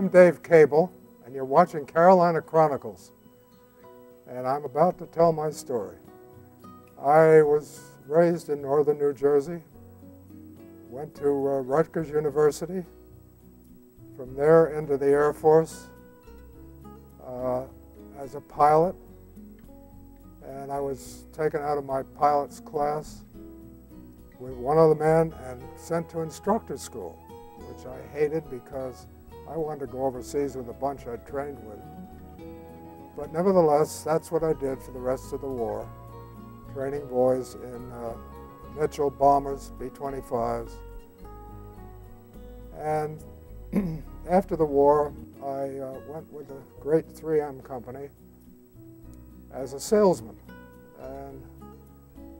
I'm Dave Cable, and you're watching Carolina Chronicles, and I'm about to tell my story. I was raised in northern New Jersey, went to Rutgers University, from there into the Air Force as a pilot, and I was taken out of my pilot's class with one other man and sent to instructor school, which I hated because I wanted to go overseas with a bunch I'd trained with. But nevertheless, that's what I did for the rest of the war, training boys in Mitchell bombers, B-25s. And after the war, I went with a great 3M company as a salesman. And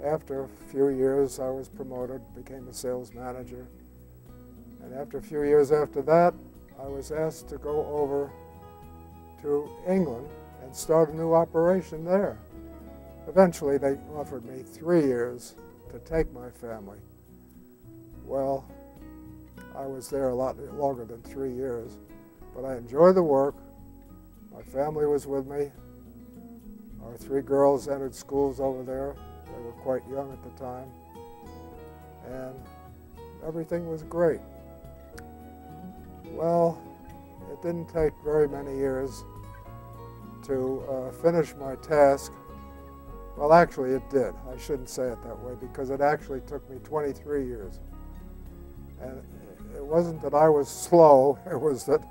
after a few years, I was promoted, became a sales manager. And after a few years after that, I was asked to go over to England and start a new operation there. Eventually, they offered me 3 years to take my family. Well, I was there a lot longer than 3 years, but I enjoyed the work. My family was with me. Our 3 girls entered schools over there. They were quite young at the time, and everything was great. Well, it didn't take very many years to finish my task. Well, actually it did. I shouldn't say it that way because it actually took me 23 years. And it wasn't that I was slow, it was that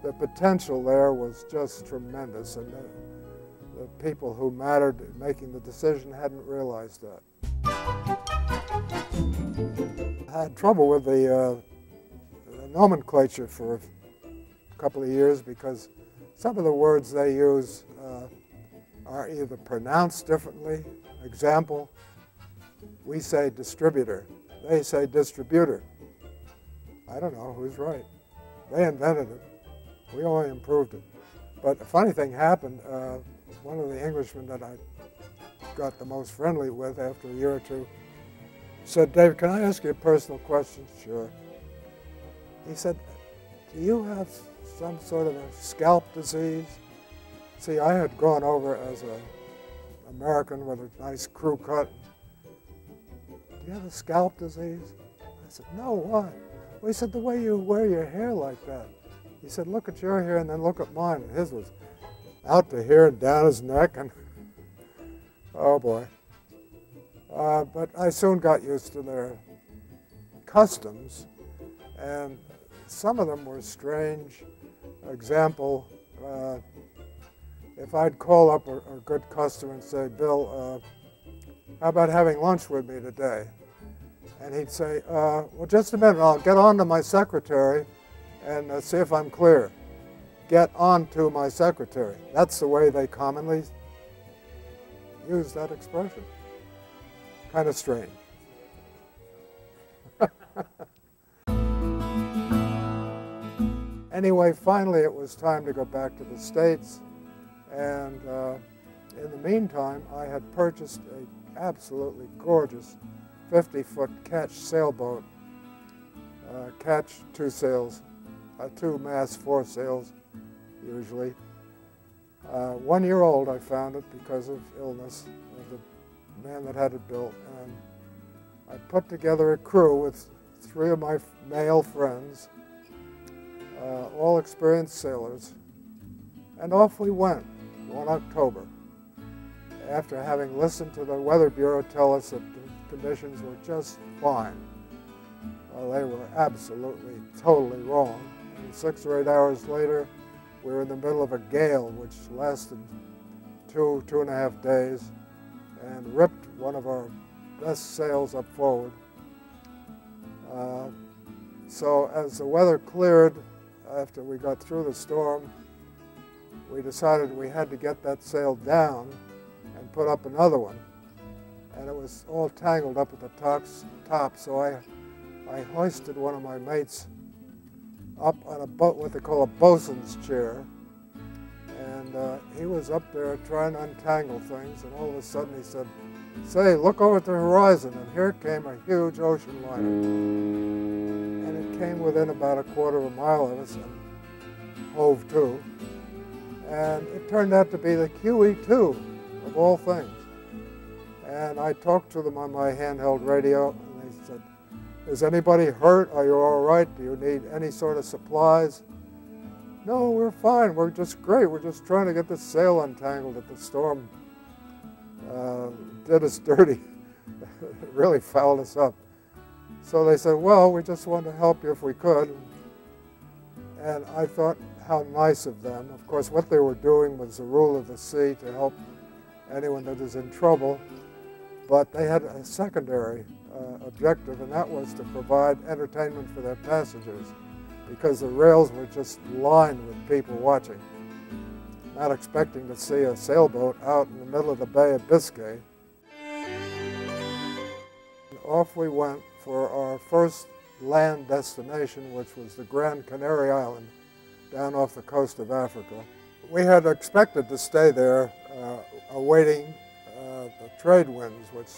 the potential there was just tremendous, and the people who mattered in making the decision hadn't realized that. I had trouble with the nomenclature for a couple of years because some of the words they use are either pronounced differently. Example, we say distributor, they say distributor. I don't know who's right. They invented it. We only improved it. But a funny thing happened. One of the Englishmen that I got the most friendly with after a year or two said, "Dave, can I ask you a personal question?" "Sure." He said, "Do you have some sort of a scalp disease?" See, I had gone over as an American with a nice crew cut. "Do you have a scalp disease?" I said, "No, why?" Well, he said, "The way you wear your hair like that." He said, "Look at your hair and then look at mine." And his was out to here and down his neck, and oh boy. But I soon got used to their customs, and some of them were strange. Example, if I'd call up a good customer and say, "Bill, how about having lunch with me today?" And he'd say, "Well, just a minute, I'll get on to my secretary and see if I'm clear." Get on to my secretary. That's the way they commonly use that expression. Kind of strange. Anyway, finally it was time to go back to the States, and in the meantime I had purchased an absolutely gorgeous 50-foot catch sailboat, catch 2 sails, 2 masts, 4 sails usually. 1 year old I found it because of illness of the man that had it built, and I put together a crew with 3 of my male friends, all experienced sailors, and off we went one October, after having listened to the Weather Bureau tell us that the conditions were just fine. Well, they were absolutely, totally wrong. And 6 or 8 hours later, we were in the middle of a gale which lasted 2.5 days and ripped one of our best sails up forward. So as the weather cleared, after we got through the storm, we decided we had to get that sail down and put up another one. And it was all tangled up at the top, so I hoisted one of my mates up on a boat, what they call a bosun's chair, and he was up there trying to untangle things, and all of a sudden he said, "Say, look over at the horizon," and here came a huge ocean liner. And it came within about a quarter of a mile of us, and hove to, and it turned out to be the QE2 of all things. And I talked to them on my handheld radio, and they said, "Is anybody hurt? Are you all right? Do you need any sort of supplies?" "No, we're fine. We're just great. We're just trying to get the sail untangled that the storm did us dirty." It really fouled us up. So they said, "Well, we just wanted to help you if we could." And I thought, how nice of them. Of course, what they were doing was the rule of the sea to help anyone that is in trouble. But they had a secondary objective, and that was to provide entertainment for their passengers, because the rails were just lined with people watching, not expecting to see a sailboat out in the middle of the Bay of Biscay. And off we went for our first land destination, which was the Gran Canaria Island, down off the coast of Africa. We had expected to stay there, awaiting the trade winds, which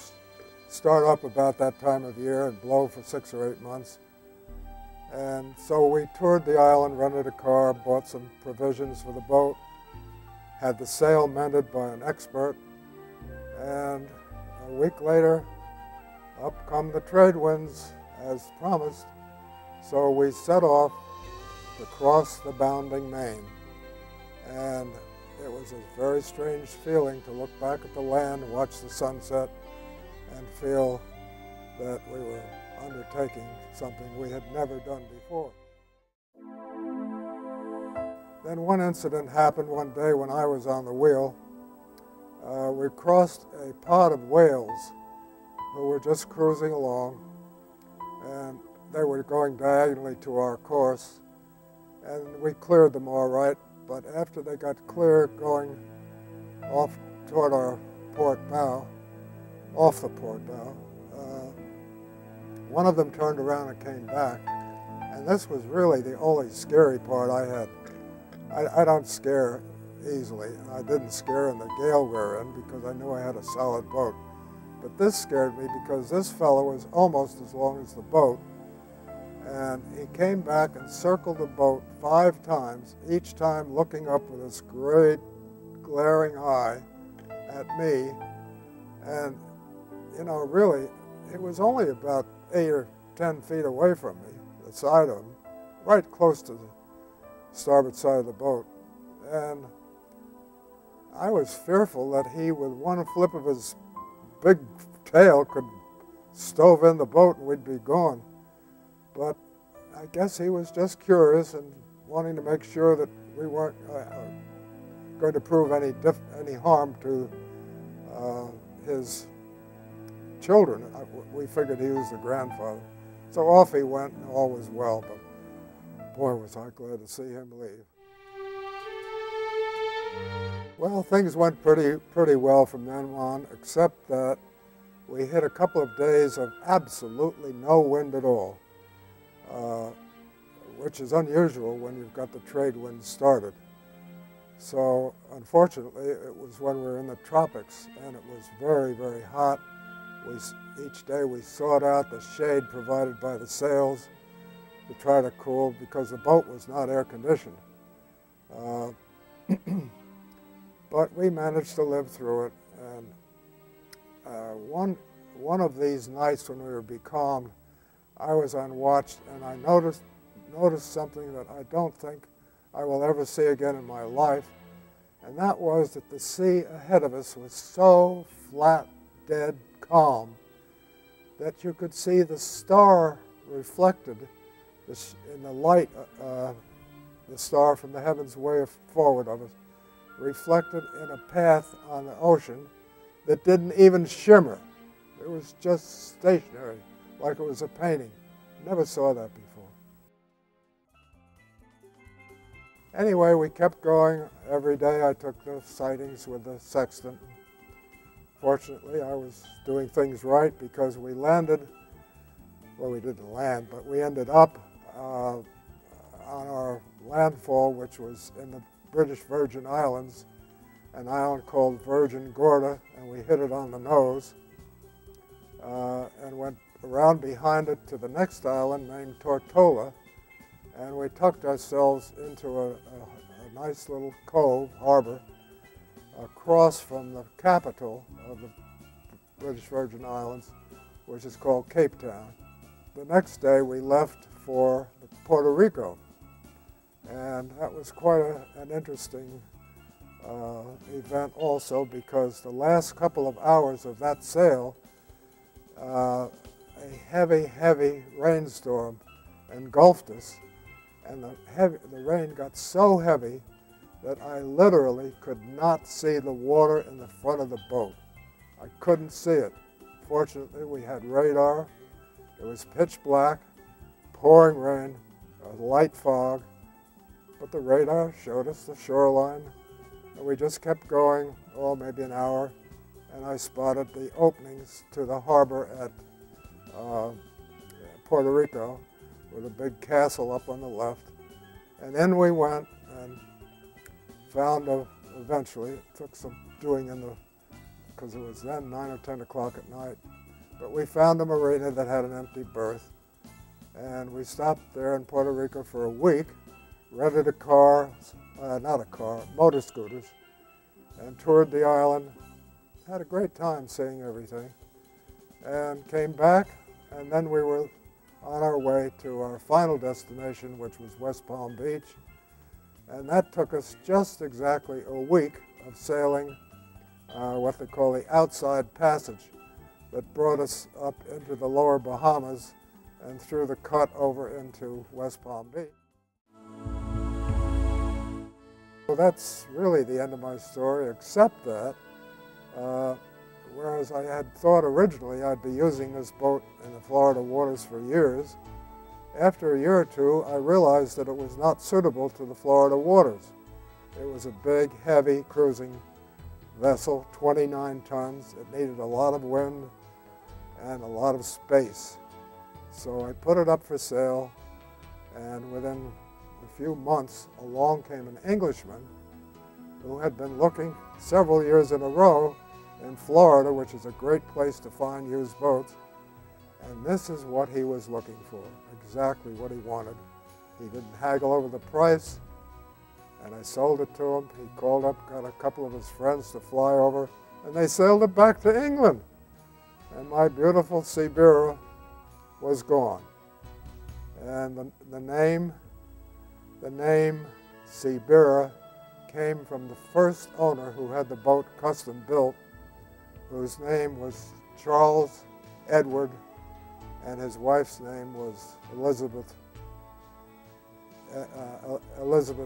start up about that time of year and blow for 6 or 8 months. And so we toured the island, rented a car, bought some provisions for the boat, had the sail mended by an expert, and a week later, up come the trade winds as promised. So we set off to cross the bounding main. And it was a very strange feeling to look back at the land, watch the sunset, and feel that we were undertaking something we had never done before. Then one incident happened one day when I was on the wheel. We crossed a pod of whales who were just cruising along, and they were going diagonally to our course, and we cleared them all right. But after they got clear going off toward our port bow, off the port bow, one of them turned around and came back. And this was really the only scary part I had. I don't scare easily. I didn't scare in the gale we were in because I knew I had a solid boat. But this scared me because this fellow was almost as long as the boat. And he came back and circled the boat 5 times, each time looking up with this great glaring eye at me. And, you know, really, it was only about 8 or 10 feet away from me, the side of him, right close to the starboard side of the boat. And I was fearful that he, with one flip of his big tail, could stove in the boat and we'd be gone. But I guess he was just curious and wanting to make sure that we weren't going to prove any harm to his children. We figured he was the grandfather. So off he went, and all was well, but boy, was I glad to see him leave. Well, things went pretty well from then on, except that we hit a couple of days of absolutely no wind at all, which is unusual when you've got the trade winds started. So unfortunately, it was when we were in the tropics, and it was very, very hot. Each day we sought out the shade provided by the sails to try to cool, because the boat was not air conditioned. But we managed to live through it. And one of these nights when we were becalmed, I was on watch, and I noticed something that I don't think I will ever see again in my life, and that was that the sea ahead of us was so flat, dead calm that you could see the star reflected in the light, the star from the heavens way forward of us, reflected in a path on the ocean that didn't even shimmer. It was just stationary, like it was a painting. Never saw that before. Anyway, we kept going every day. I took the sightings with the sextant. Fortunately, I was doing things right, because we landed, well, we didn't land, but we ended up on our landfall, which was in the British Virgin Islands, an island called Virgin Gorda, and we hit it on the nose and went around behind it to the next island named Tortola. and we tucked ourselves into a nice little cove, harbor, across from the capital of the British Virgin Islands, which is called Cape Town. The next day we left for Puerto Rico, and that was quite an interesting event also, because the last couple of hours of that sail, a heavy rainstorm engulfed us, and the rain got so heavy that I literally could not see the water in the front of the boat. I couldn't see it. Fortunately, we had radar. It was pitch black, pouring rain, a light fog, but the radar showed us the shoreline, and we just kept going, maybe an hour, and I spotted the openings to the harbor at Puerto Rico, with a big castle up on the left. And then we went and found eventually, it took some doing because it was then 9 or 10 o'clock at night, but we found a marina that had an empty berth, and we stopped there in Puerto Rico for a week, rented a car, motor scooters, and toured the island, had a great time seeing everything, and came back, and then we were on our way to our final destination, which was West Palm Beach. And that took us just exactly a week of sailing what they call the outside passage, that brought us up into the lower Bahamas and through the cut over into West Palm Beach. So that's really the end of my story, except that whereas I had thought originally I'd be using this boat in the Florida waters for years, after a year or two I realized that it was not suitable to the Florida waters. It was a big, heavy cruising vessel, 29 tons. It needed a lot of wind and a lot of space. So I put it up for sale, and within a few months along came an Englishman who had been looking several years in a row in Florida, which is a great place to find used boats, and this is what he was looking for, exactly what he wanted. He didn't haggle over the price, and I sold it to him. He called up, got a couple of his friends to fly over, and they sailed it back to England. And my beautiful Sibera was gone. And the name Sibera came from the first owner who had the boat custom built, whose name was Charles Edward, and his wife's name was Elizabeth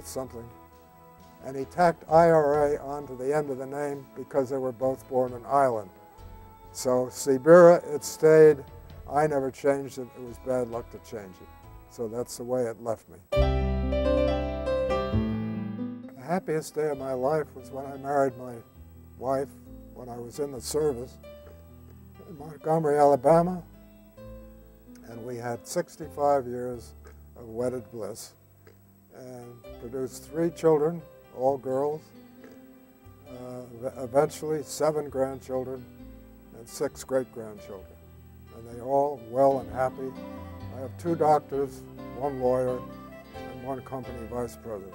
something. And he tacked IRA onto the end of the name because they were both born in Ireland. So Sibera, it stayed. I never changed it. It was bad luck to change it. So that's the way it left me. The happiest day of my life was when I married my wife when I was in the service in Montgomery, Alabama, and we had 65 years of wedded bliss and produced 3 children, all girls, eventually 7 grandchildren and 6 great-grandchildren, and they all well and happy. I have 2 doctors, 1 lawyer, and 1 company vice president.